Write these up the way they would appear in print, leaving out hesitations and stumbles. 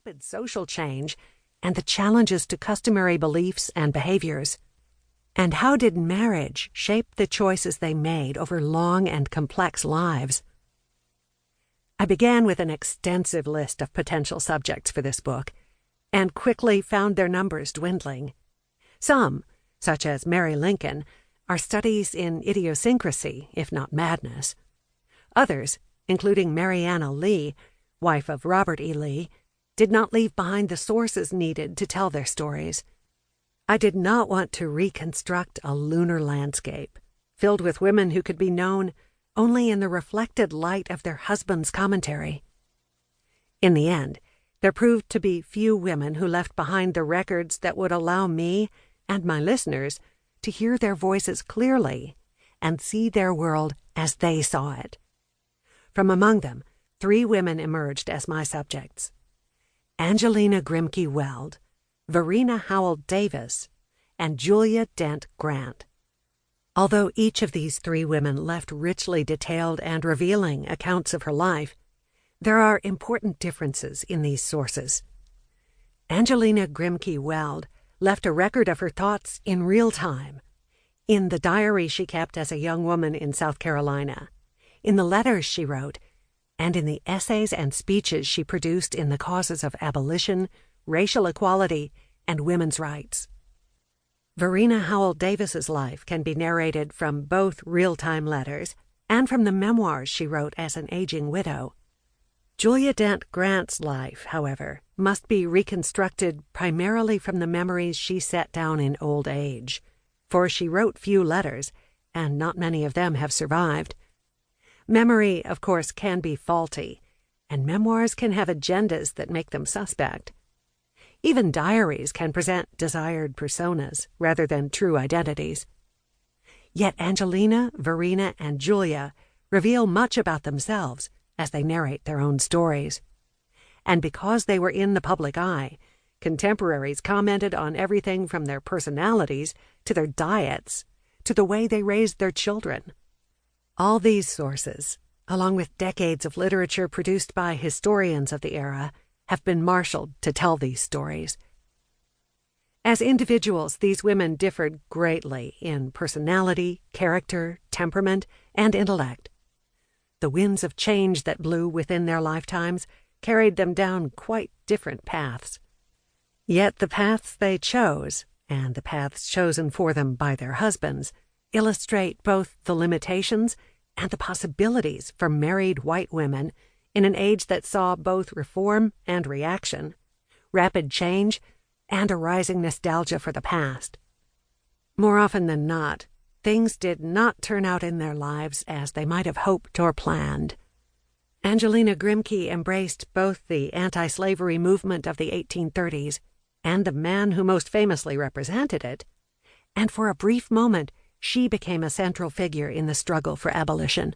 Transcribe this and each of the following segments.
rapid social change and the challenges to customary beliefs and behaviors? And how did marriage shape the choices they made over long and complex lives? I began with an extensive list of potential subjects for this book, and quickly found their numbers dwindling. Some, such as Mary Lincoln, are studies in idiosyncrasy, if not madness. Others, including Marianna Lee, wife of Robert E. Lee, did not leave behind the sources needed to tell their stories. I did not want to reconstruct a lunar landscape, filled with women who could be known only in the reflected light of their husband's commentary. In the end, there proved to be few women who left behind the records that would allow me and my listeners to hear their voices clearly and see their world as they saw it. From among them, 3 women emerged as my subjects: Angelina Grimke Weld, Varina Howell Davis, and Julia Dent Grant. Although each of these 3 women left richly detailed and revealing accounts of her life, there are important differences in these sources. Angelina Grimke Weld left a record of her thoughts in real time, in the diary she kept as a young woman in South Carolina, in the letters she wrote, and in the essays and speeches she produced in the causes of abolition, racial equality, and women's rights. Varina Howell Davis's life can be narrated from both real-time letters and from the memoirs she wrote as an aging widow. Julia Dent Grant's life, however, must be reconstructed primarily from the memories she set down in old age, for she wrote few letters, and not many of them have survived. Memory, of course, can be faulty, and memoirs can have agendas that make them suspect. Even diaries can present desired personas rather than true identities. Yet Angelina, Varina, and Julia reveal much about themselves as they narrate their own stories. And because they were in the public eye, contemporaries commented on everything from their personalities to their diets to the way they raised their children. All these sources, along with decades of literature produced by historians of the era, have been marshaled to tell these stories. As individuals, these women differed greatly in personality, character, temperament, and intellect. The winds of change that blew within their lifetimes carried them down quite different paths. Yet the paths they chose, and the paths chosen for them by their husbands, illustrate both the limitations and the possibilities for married white women in an age that saw both reform and reaction, rapid change, and a rising nostalgia for the past. More often than not, things did not turn out in their lives as they might have hoped or planned. Angelina Grimke embraced both the anti-slavery movement of the 1830s and the man who most famously represented it, and for a brief moment she became a central figure in the struggle for abolition.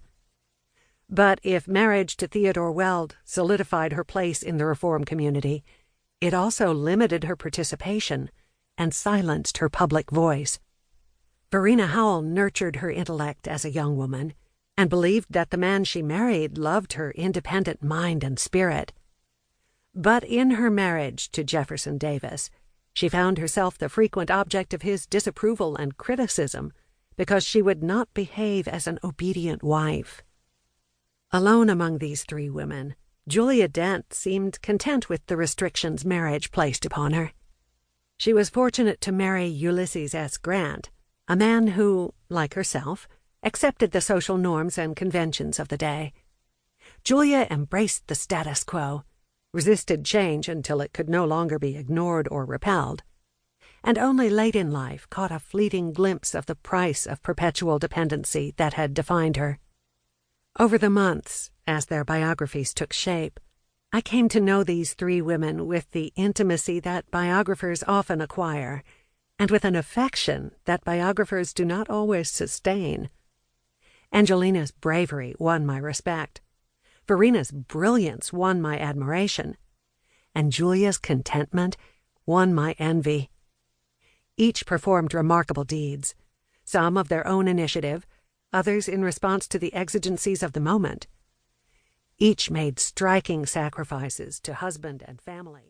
But if marriage to Theodore Weld solidified her place in the reform community, it also limited her participation and silenced her public voice. Varina Howell nurtured her intellect as a young woman and believed that the man she married loved her independent mind and spirit. But in her marriage to Jefferson Davis, she found herself the frequent object of his disapproval and criticism because she would not behave as an obedient wife. Alone among these 3 women, Julia Dent seemed content with the restrictions marriage placed upon her. She was fortunate to marry Ulysses S. Grant, a man who, like herself, accepted the social norms and conventions of the day. Julia embraced the status quo, resisted change until it could no longer be ignored or repelled, and only late in life caught a fleeting glimpse of the price of perpetual dependency that had defined her. Over the months, as their biographies took shape, I came to know these 3 women with the intimacy that biographers often acquire, and with an affection that biographers do not always sustain. Angelina's bravery won my respect. Varina's brilliance won my admiration. And Julia's contentment won my envy. Each performed remarkable deeds, some of their own initiative, others in response to the exigencies of the moment. Each made striking sacrifices to husband and family.